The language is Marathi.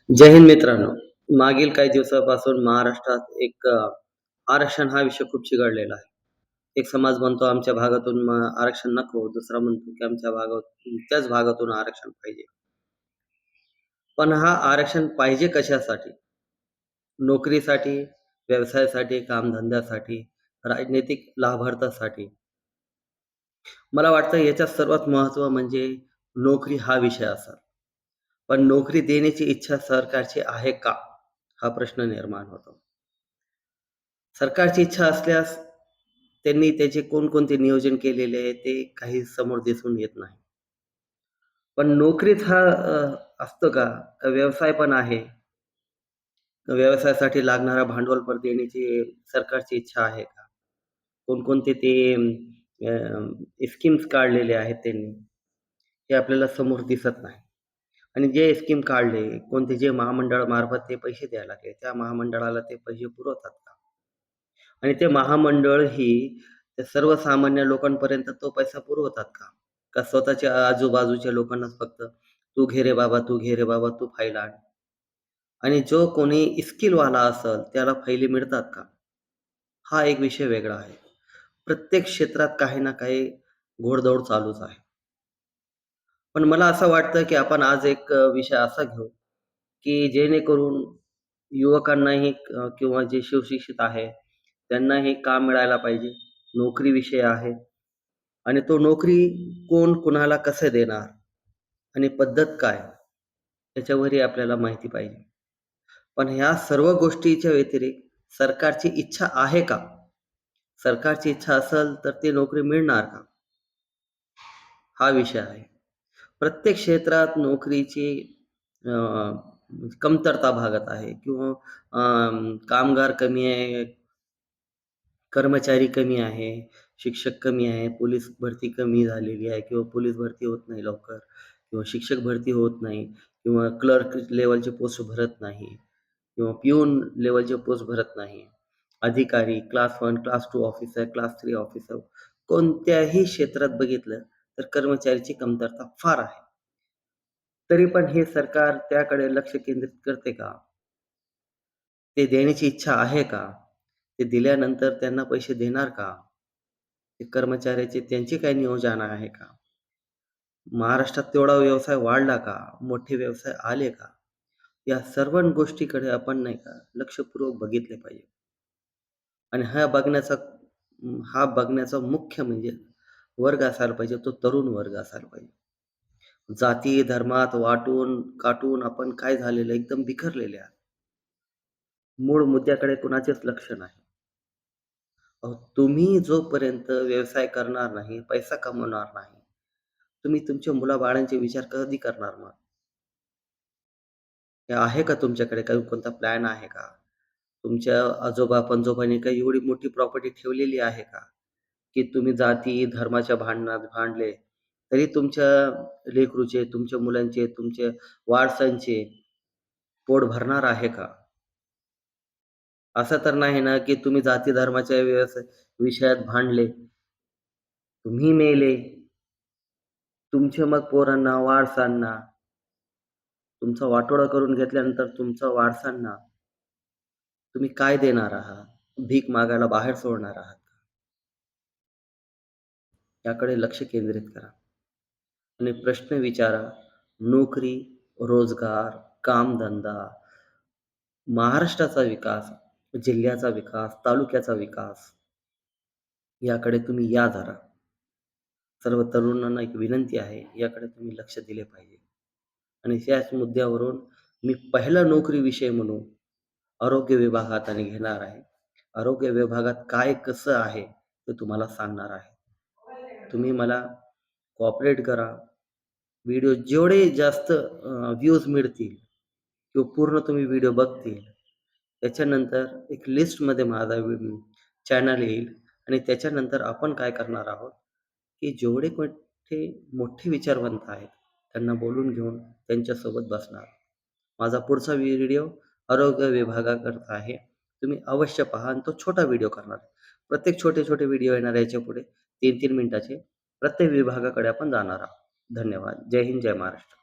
जय हिंद मित्रांनो. मागील काही दिवसापासून महाराष्ट्रात एक आरक्षण हा विषय खूप चिघळलेला आहे. एक समाज म्हणतो आमच्या भागातून आरक्षण नको, दुसरा म्हणतो की आमच्या भागातून त्याच भागातून आरक्षण पाहिजे. पण हा आरक्षण पाहिजे कशासाठी? नोकरीसाठी, व्यवसायासाठी, कामधंद्यासाठी, राजनैतिक लाभार्थासाठी. मला वाटतं याच्यात सर्वात महत्त्व म्हणजे नोकरी हा विषय असावा. पण नोकरी देण्याची इच्छा सरकारची आहे का? हा प्रश्न निर्माण होतो. सरकारची इच्छा असल्यास त्यांनी त्याचे कोणकोणते नियोजन केलेले आहे ते काही समोर दिसून येत नाही. पण नोकरीच हा असतो का? का व्यवसाय पण आहे. व्यवसायासाठी लागणारा भांडवल पण देण्याची सरकारची इच्छा आहे का? कोणकोणते ते स्कीम्स काढलेले आहेत त्यांनी, ते आपल्याला समोर दिसत नाही. आणि जे स्कीम काढले, कोणते जे महामंडळामार्फत ते पैसे द्यायला लागले, त्या महामंडळाला ते पैसे पुरवतात का? आणि ते महामंडळ ही त्या सर्वसामान्य लोकांपर्यंत तो पैसा पुरवतात का? का स्वतःच्या आजूबाजूच्या लोकांनाच फक्त "तू घे रे बाबा, तू घे रे बाबा, तू फाईल आण." आणि जो कोणी स्किलवाला असेल त्याला फायली मिळतात का? हा एक विषय वेगळा आहे. प्रत्येक क्षेत्रात काही ना काही घोडदौड चालूच आहे. पण मला असं वाटतं, की आपण आज एक विषय असा घेऊ, की जेणेकरून युवकांनाही किंवा जे सुशिक्षित आहे, त्यांनाही काम मिळायला पाहिजे. नोकरी विषय आहे आणि तो नोकरी कोण कुणाला कसं देणार आणि पद्धत काय? याच्यावरही आपल्याला माहिती पाहिजे. पण ह्या सर्व गोष्टीच्या व्यतिरिक्त सरकारची इच्छा आहे का? सरकारची इच्छा असेल तर ती नोकरी मिळणार का? हा विषय आहे. प्रत्येक क्षेत्रात नोकरीची अ, कमतरता भागत आहे किंवा कामगार कमी आहे, कर्मचारी कमी आहे, शिक्षक कमी आहे, पोलीस भरती कमी झालेली आहे किंवा पोलीस भरती होत नाही लवकर किंवा शिक्षक भरती होत नाही किंवा क्लर्क लेव्हलचे पोस्ट भरत नाही किंवा पिऊन लेव्हलचे पोस्ट भरत नाही. अधिकारी class 1, class 2 officer, class 3 officer कोणत्याही क्षेत्रात बघितलं तर कर्मचाऱ्याची कमतरता फार आहे. तरी पण हे सरकार त्याकडे लक्ष केंद्रित करते का? ते देण्याची इच्छा आहे का? ते दिल्यानंतर त्यांना पैसे देणार का? ते कर्मचाऱ्याचे त्यांचे काही नियोजन आहे का? महाराष्ट्रात तेवढा व्यवसाय वाढला का? मोठे व्यवसाय आले का? या सर्व गोष्टीकडे आपण नाही का लक्षपूर्वक बघितले पाहिजे. आणि हा बघण्याचा मुख्य म्हणजे वर्ग असायला पाहिजे, तो तरुण वर्ग असायला पाहिजे. जाती, धर्मात वाटून, काटून आपण काय झालेलं एकदम बिखरलेले आहे. मूळ मुद्द्याकडे कुणाचेच लक्ष नाही. अहो, तुम्ही जोपर्यंत व्यवसाय करणार नाही, पैसा कमवणार नाही, तुम्ही तुमच्या मुलाबाळांचे विचार कधी करणार मग? हे आहे का तुमच्याकडे काही कोणता प्लॅन आहे का? तुमच्या आजोबा-पणजोबांनी काही एवढी मोठी प्रॉपर्टी ठेवलेली आहे का? की तुम्ही जाती, धर्माच्या भांडणात भांडले, तरी तुमच्या लेकरूचे, तुमच्या मुलांचे, तुमच्या वारसांचे पोट भरणार आहे का? असं तर नाही ना, की तुम्ही जाती धर्माच्या विषयात भांडले, तुम्ही मेले, तुमच्या मग पोरांना, वारसांना, तुमचा वाटोळा करून घेतल्यानंतर तुमच्या वारसांना तुम्ही काय देणार आहात? भीक मागायला बाहेर सोडणार आहात का? याकडे लक्ष केंद्रित करा आणि प्रश्न विचारा. नोकरी, रोजगार, कामधंदा, महाराष्ट्राचा विकास, जिल्ह्याचा विकास, तालुक्याचा विकास याकडे तुम्ही या जरा. सर्व तरुणांना एक विनंती आहे, याकडे तुम्ही लक्ष दिले पाहिजे. आणि त्याच मुद्द्यावरून मी पहिला नोकरी विषय म्हणून आरोग्य विभागात आणि घेणार आहे. आरोग्य विभागात काय कसं आहे, ते तुम्हाला सांगणार आहे. तुम्ही मला कोऑपरेट करा. व्हिडिओ जेवढे जास्त व्ह्यूज मिळतील किंवा पूर्ण तुम्ही व्हिडिओ बघतील, त्याच्यानंतर एक लिस्टमध्ये माझा चॅनल येईल आणि त्याच्यानंतर आपण काय करणार आहोत, की जेवढे मोठे मोठे विचारवंत आहेत, त्यांना बोलून घेऊन त्यांच्यासोबत बसणार. माझा पुढचा व्हिडिओ आरोग्य विभागाकरता आहे. तुम्ही अवश्य पहा आणि तो छोटा व्हिडिओ करणार. प्रत्येक छोटे-छोटे व्हिडिओ येणार याच्यापुढे 3-3 मिनिटाचे. प्रत्येक विभागाकडे आपण जाणार आहोत. धन्यवाद. जय हिंद, जय महाराष्ट्र.